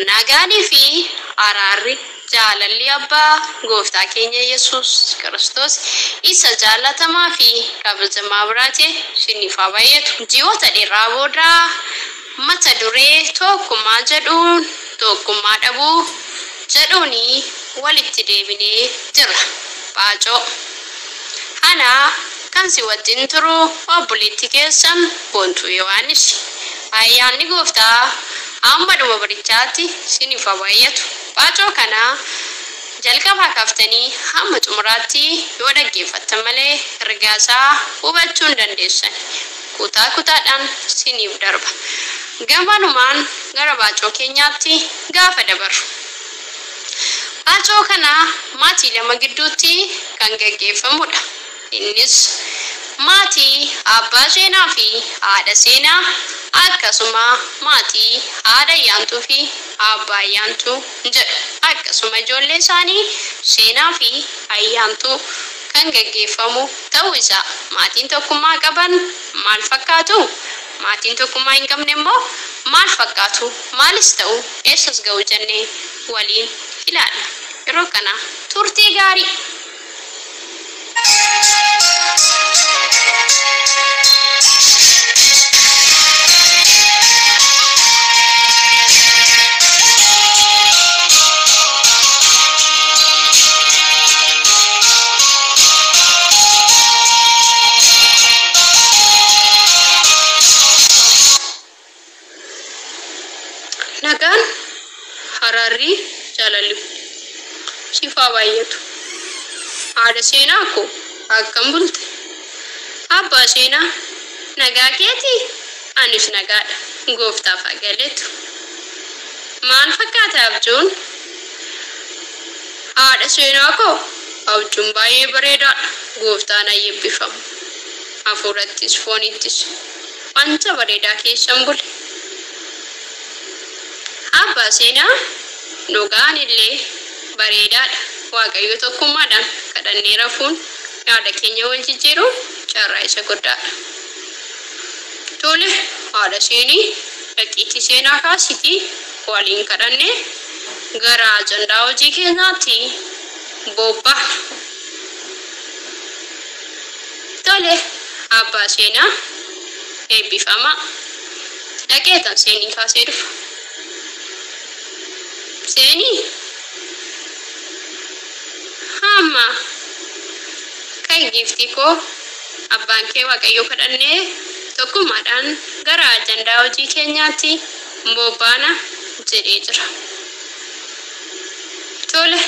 Nagaanii fi araarri jaalalli abbaa gooftaa keenya Yesuus Kiristoos isa jaalatamaa fi kabajamaa biraate isiniif haa baay'atu. Ji'oota dheeraa booda mata duree tokkummaa jedhuun tokkummaa dhabuu jedhuuni walitti deebinee jira. Baacoo ana kan si wajjin turu obboleetti keessan Boontuu Yohaanis. Ayyaanni gooftaa amma dhuma barichaatti isiniif haa baay'atu. Baacoo kana jalqabaa kaaftanii hamma xumuraatti yoo dhaggeeffattan malee ergaasaa hubachuu hin dandeessan. Kutaa kutaadhaan isiniif darba. Gammanumaan gara baacoo keenyaatti gaafa dabarru. Baacoo kana maatii lama gidduutti kan gaggeeffamudha. Innis maatii abbaa seenaa fi haadha seenaa akkasuma maatii haadha ayyaantuu fi abbaa ayyaantuu jedhu. Akkasuma ijoollee isaanii seenaa fi ayyaantuu kan gaggeeffamu ta'uu isaa. Maatiin tokkummaa qaban maal fakkaatu? Maatiin tokkummaa hin qabne immoo maal fakkaatu? Maalis ta'u eessas ga'u jennee waliin ilaalla. Yeroo kana turtii gaarii. Nagaan araarri jaalalli siif haa baay'atu. Haadha seenaa koo akkam bulte? Abbaa seenaa nagaa keetii? Anis nagaadha. Gooftaaf haa galatu. Maal fakkaata abjuun? Haadha seenaa koo abjuun baay'ee bareedaadha. Gooftaan haa eebbifamu. Hafuurattis foonittis wanta bareedaa keessan bule. Abbaa seenaa dhugaan illee bareedaadha. Waaqayyo tokkummaadhaan kadhannee rafuun yaada keenya wal jijjiiruun carraa isa guddaadha. Tole haadha seenii dhaqiitii seenaa kaasitii waliin kadhannee gara ajandaa hojii keenyaatti bobba'na. Tole abbaa seenaa eebbifamaa. Dhaqeetan seenii kaasee dhufa. Seenii hamma kan giftii koo abbaan kee waaqayyo kadhannee tokkummaadhaan gara ajandaa hojii keenyaatti bobba'na jedhee jira. Tole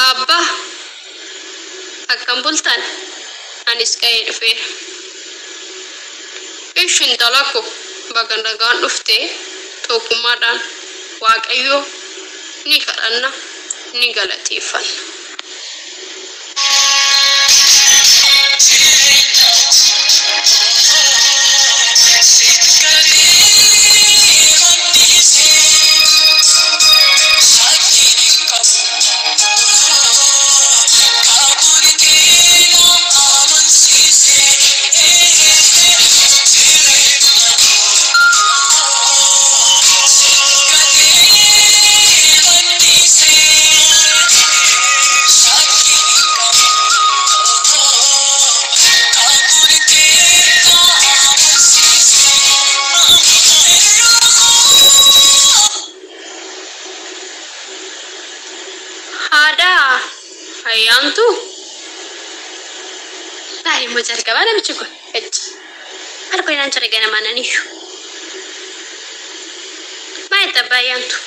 abbaa akkam bultan? Anis ka'ee dhufeera. Ishin talakko baga nagaan dhuftee tokkummaadhaan waaqayyo ni kadhanna ni galateeffanna. Ayyaantu baay'ee mojar gabaa namichi kun harka inaan cire ganamaa nan ishu baay'ee tabbaa ayyaantu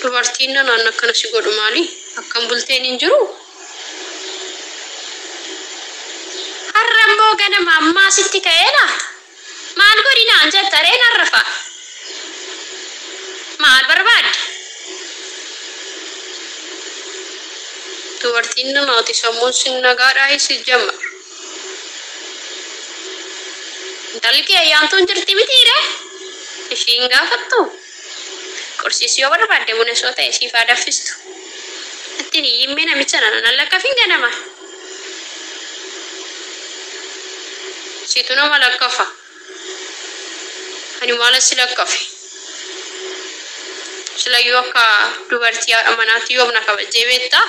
dubartiin nan akkana si godhu maali? Akkam bulteen hin jiru? Har'a immoo ganama ammaa sitti ka'ee laata? Maal godhinaan jettareen harrafa? Maal barbaadde? Dubartiin namaati sammuun sin nagaadhaa isi jamma. Dalgee ayyaantuun jirti mitiire? Ishiin gaafattu? Qorsiis yoo barbaadde bunesoo ta'e siif haa daffistu. Ittiin hiyyimee namicha nana lakkafin ganama. situ nama lakkafa. Ani malas silakkafe. Sila yoo akka dubartii amanaatti yoo na kabajee beekta.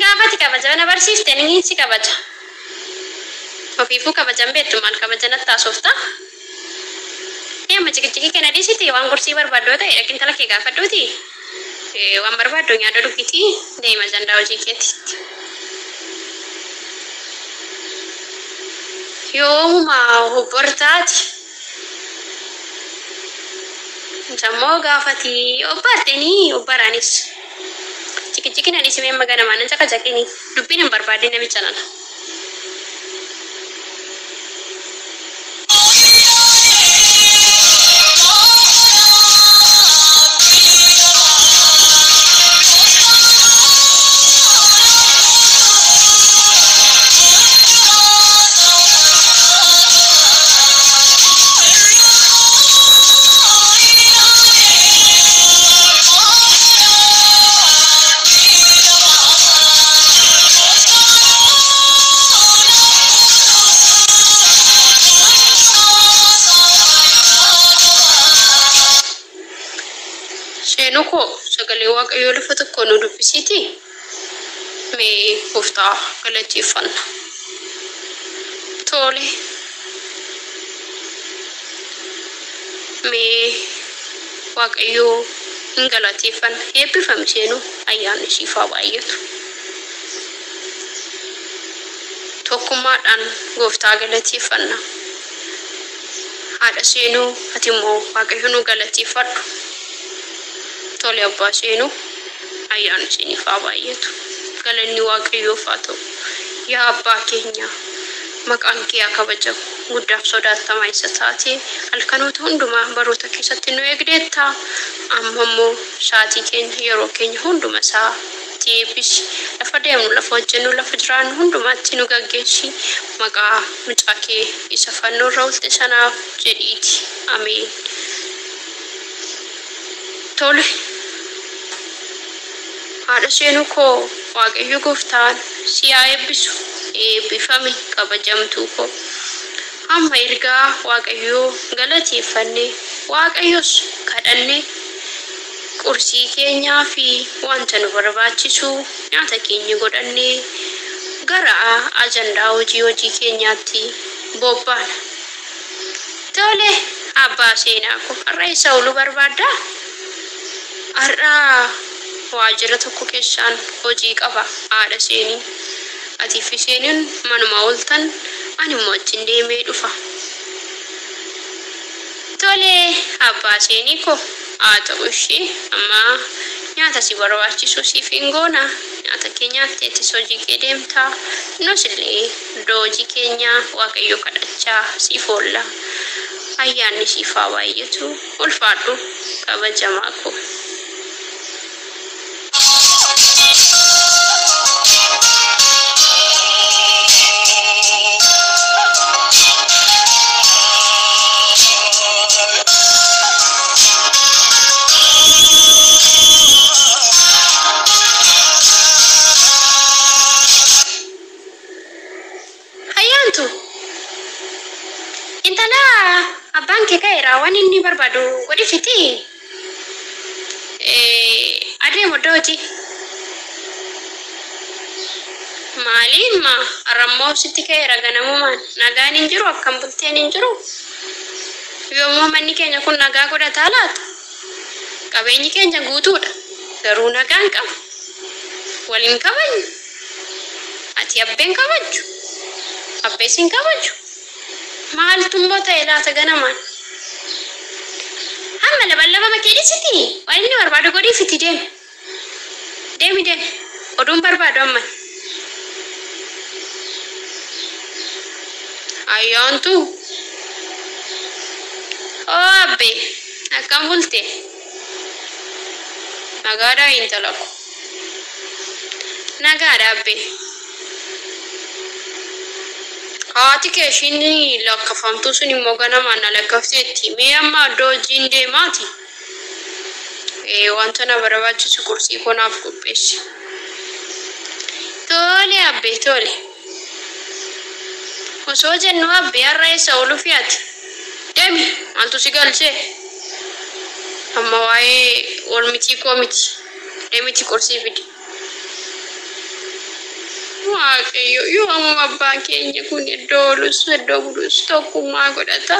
Gaafati kabaja na barsiifte ni si kabaja. Ofiifuu kabajan beektu maal kabajan attaasofta. Amma cikiciki kana dhisiti waan gorsii barbaadoo ta'e dhaqin tala kee gaafadhuuti. Waan barbaadoo nyaata dhukkiti deema jandaa hojii keetitti. Yooma hubbartaati. Sammoo gaafati obbaartanii obbaraanis. Cikiciki na dhisimee magana maanan caqacaqini dubbiin hin barbaadin namicha nana. Nuko sagalee waaqayyoo lafa tokko nu dubbisiiti mee gooftaa galateeffanna. Tole mee waaqayyoo hin galateeffanna eebbifame seenu ayyaanni siif haa baay'atu. Tokkummaadhaan gooftaa galateeffanna. Haadha seenuu ati immoo waaqayyoo nu galateeffadhu. Tole abbaa seenuu ayyaanni siif haa baay'atu. Galanni waaqayyoof haa ta'u. Yaa abbaa keenya maqaan kee haa kabajamu. Guddaaf sodaatamaa isa taate halkanoota hundumaa baroota keessatti nu eegdeetta. Amma immoo sa'aatii keenya yeroo keenya hunduma isaa eebbisi. Lafa deemnu lafa hojjennu lafa jiraannu hundumaatti nu gaggeessi. Maqaa mucaa kee isa fannoo irra ulte sanaaf jedhiiti. Ameen. Tole haadha seenuu koo waaqayyo gooftaan si haa eebbisu. Eebbifame kabajamtuu koo. Amma ergaa waaqayyoo galateeffannee waaqayyos kadhannee qursii keenyaa fi wanta nu barbaachisu nyaata keenya godhannee gara ajandaa hojii keenyaatti bobbaana. Tole abbaa seenaa koo har'a isa ulu barbaaddaa? Har'a waajjira tokko keessaan hojii qaba haadha seenii. Ati fi seeniin manuma ooltan ani immoo achiin deemee dhufa. Tole abbaa seenii koo haa ta'u ishee amma nyaata si barbaachisu siif hin goona. Nyaata keenyaatti ettis hojii kee deemtaa. Nus illee iddoo hojii keenyaa waaqayyo kadhachaa siif oolla. Ayyaanni siif haa baay'atu. Ulfaadhu kabajamaa koo. Intala abbaan kee ka'eera waan inni barbaadu godhifiti. Adeemu iddoo hojii. Maaliin ma arrammoo sitti ka'eera ganamumaan nagaan hin jiru akkam bulteen hin jiru. Yoommoo manni keenya kun nagaa godhataa laata? Qabeenyi keenya guutuudha. Garuu nagaan qaba. Waliin kabajnu. Ati abbeen kabajju. Abbees hin kabaju. Maaltummoo ta'e laata ganamaan. Amma laba makee dhisiti. Waan inni barbaadu godhiifiti deemi. Deemi. Oduun barbaadu amma. Ayyaantu. Oo abbee akkam bulte. Nagaadhaa intala ko. Nagaadhaa abbee. Haati kee ishiin lakkafamtuu sun immoo ganamaan na lakkafteetti. Mee amma iddoo hojiin deemaati. Wanta na barbaachisu qursii koo naaf qopheessi. Tole abbe tole. Osoo jennu abbe har'a isa olufiyaati. Deemi maaltu si galchee? Amma waa'ee oolmitii koo miti. Deemiti qorsii fidi. Waaqayyo yoo amma abbaan keenya kun iddoo olus iddoo bulus tokkummaa godhata.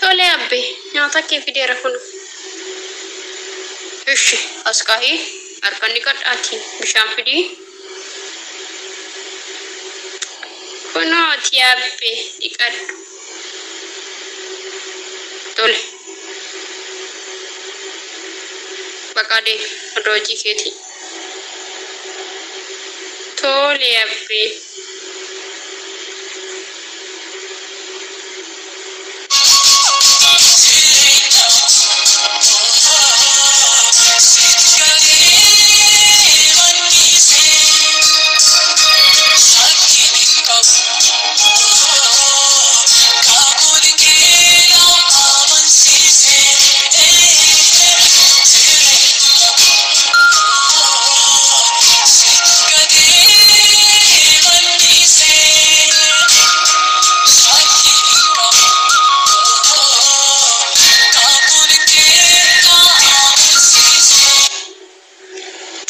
Tole abbe nyaata kee fideera kun. Ishi askahi harkanni kadhaati bishaan fidii. Kunooti abbe dhiqadhu. Tole. Bakka hojii keeti. Tole abbe.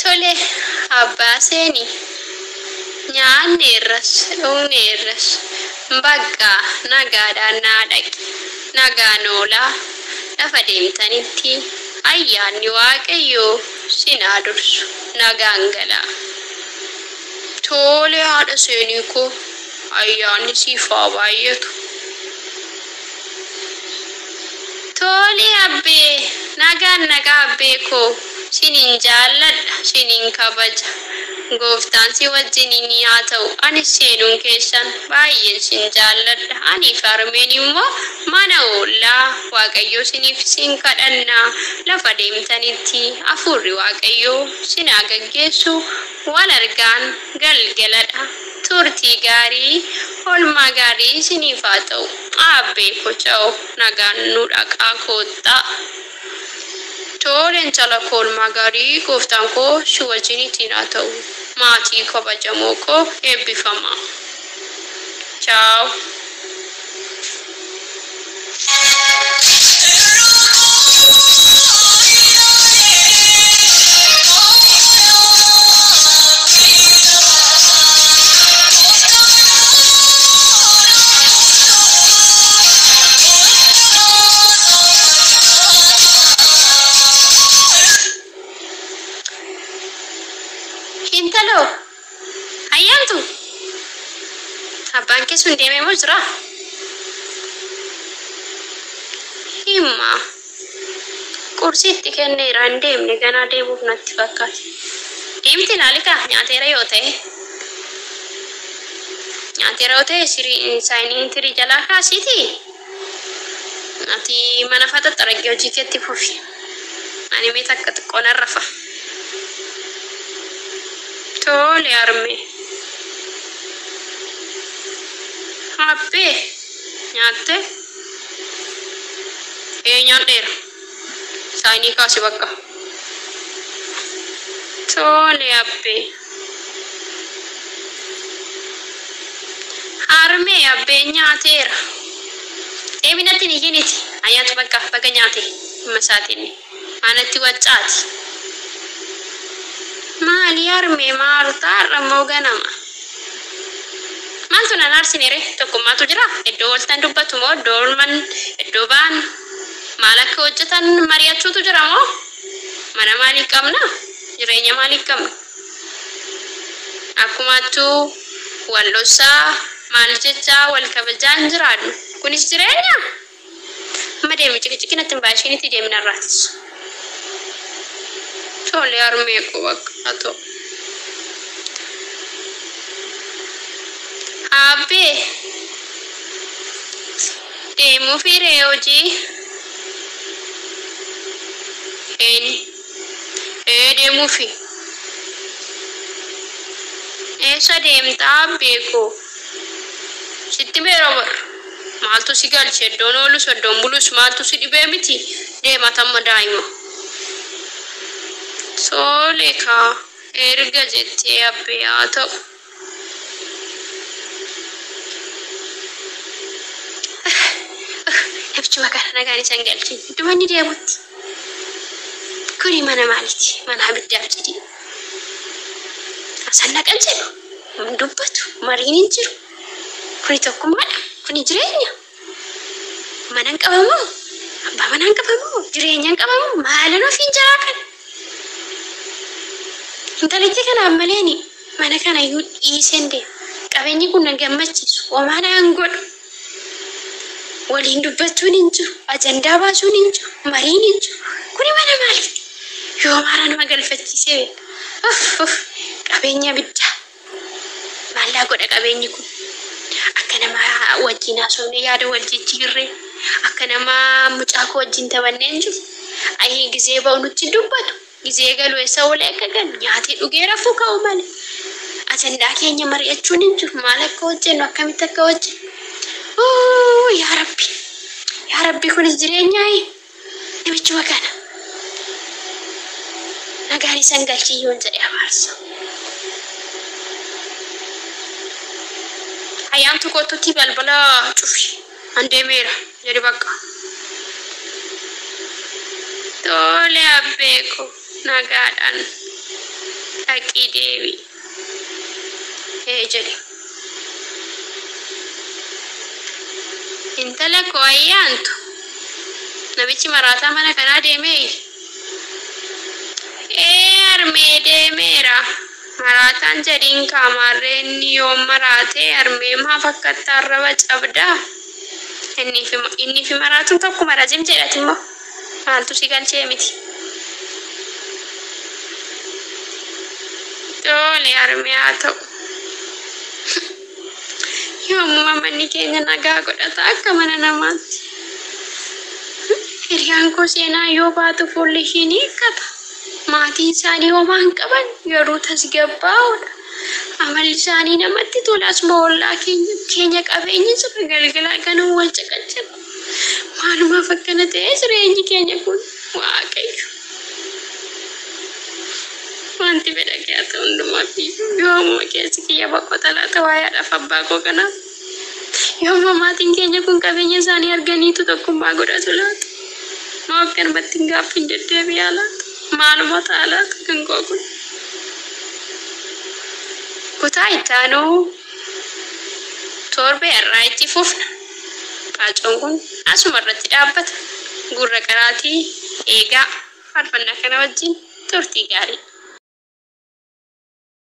Tole abbaa seeni nyaanni irras dhugni irras bakka nagaadhaan naa dhaqi nagaan oolaa lafa deemtanitti ayyaanni waaqayyoo sinaa dursu nagaan galaa. Tole haadha seenii koo ayyaanni siif haa baay'atu. Tole abbee nagaan nagaa abbee koo. Sinin jaalladha sinin kabaja gooftaan si wajjiniin haa ta'u ani seenuun keessan baay'een sin jaalladha ani farmeen immoo mana oollaa waaqayyoo siniif sin kadhannaa lafa deemtanitti hafuurri waaqayyoo sinaa gaggeessu wal argaan galgaladha turtii gaarii oolmaa gaarii siniif haa ta'u abbee koo nagaan nu dhaqaa koottaa. Tole intala oolmaa gaarii gooftaan koo si wajjiniitiin haa ta'u maatii kabajamoo koo eebbifama. Ciao. Intalo ayyaantu abbaan kee sun deemee moo jira? Himma qursiitti kenneera hin deemne ganaa deemuuf natti fakkaata. Deemti ilaalikaa nyaateera yoo ta'e saayinii tirii jalaa kaasiiti. Ati mana faxaxaragee hojii keetti fufi. Ani mee takka xiqqoon arrafa. Tole arme. Abbe nyaatte. Nyaadheera. Saayinii kaasi bakka. Tole abbe. Arme abbe nyaateera. Deebinatti ni hiniti. Ayyaatu bakka nyaate. Masaatiin. Anatti waccaati. Maali arme maal taarra moo ganama? Maaltu nan arsinere tokkummaatu jira iddoo waltan dubbatu moo doorman iddoo baan maal akka hojjetan mari'achuutu jira moo mana maalii qabna jireenya maalii qabna akkumattu wallosaa maal jecha wal kabajaan jiraadhu kunis jireenya madeemi cikinatti baashinitti deemna irraatis tole armee ko wakkato Abe demu fire oji demu fi esa dem tabe ko sitti berobar maltu sigal chedonolu sodombulus maltu sidi bemiti de matamma daima sole ka erga jette abbe ato Coba kan nagani sanggalchi dumani dia butti kuri mana maliti mana abidda abjidi asanna kan jedhu dubbatu mariin jiru kuri tokkummaadha kuni jireenya manan qabamu abba manan qabamu jireenyan qabamu maalan ofiin jara kan intalitti kana amaleni mana kana isende qabeenyi kun gammachiisu omaana angodhu Walin dubbatuun hin jiru ajandaa baasuun hin jiru mariin hin jiru kuni mana maaliti yoo maara nama galfachiisee qabeenya bidda maallaa godha qabeenyi kun akka nama wajjin haasofne yaada wal jijjiirree akka nama mucaa koo wajjin taphanneen jiru ayii gizee ba'u nutti dubbatu gizee galuu eessa olee akka galu nyaatee dhugee rafuu ka'u malee ajandaa keenya mari'achuun hin jiru maal akka hojjennu akkamitti akka hojjennu Ya Rabbi kun jireenyaay namichi wakana nagari sangalchi yoon jedhe amarsa ayyaamtu kootutti balbala cufi andeemeera jedhi bakka tole abbeeko nagaadhaan dhaqii deebi jedhe Intala ko ayyaantu namichi maraataa mana kanaa deemee armee deemeera maraataan jedhiin kaamarreen yoo maraatee armee maa fakkaata arraba cabdaa inni fi maraatuun tokkuma rajim jedhati immoo maaltu si galchee miti tole armee haa ta'u Yommuu manni keenya nagaa godhata akka mana namaatti. Hiriyaan koo seenaa yoo baatu fuulli ishii ni hiikkata. Maatiin isaanii homaa hin qaban garuu tasgabbaa'uudha. Amalli isaanii namatti tola asuma ollaa keenya qabeenyi jira galgala ganuu wal caqacaqa. Maalumaaf akkana ta'ee jireenyi keenya kun waaqayyo. Wanti fedha kee haa ta'u hundumaa fi yoomuma keessi kiyya boqota laata waa'eedhaaf abbaa koo kanaaf. Yoomuma maatiin keenya kun qabeenya isaanii arganiitu tokkummaa godhatu laata. Moo akkanumatti hin gaaffiin deddeebi'aa laata. Maaluma ta'a laata kan koo kun. Kutaa ittaanuu torbee irraa itti fufna. Qaacoon kun asuma irratti dhaabbata. Gurra qaraatii eegaa faarfannaa kana wajjin turtii gaarii.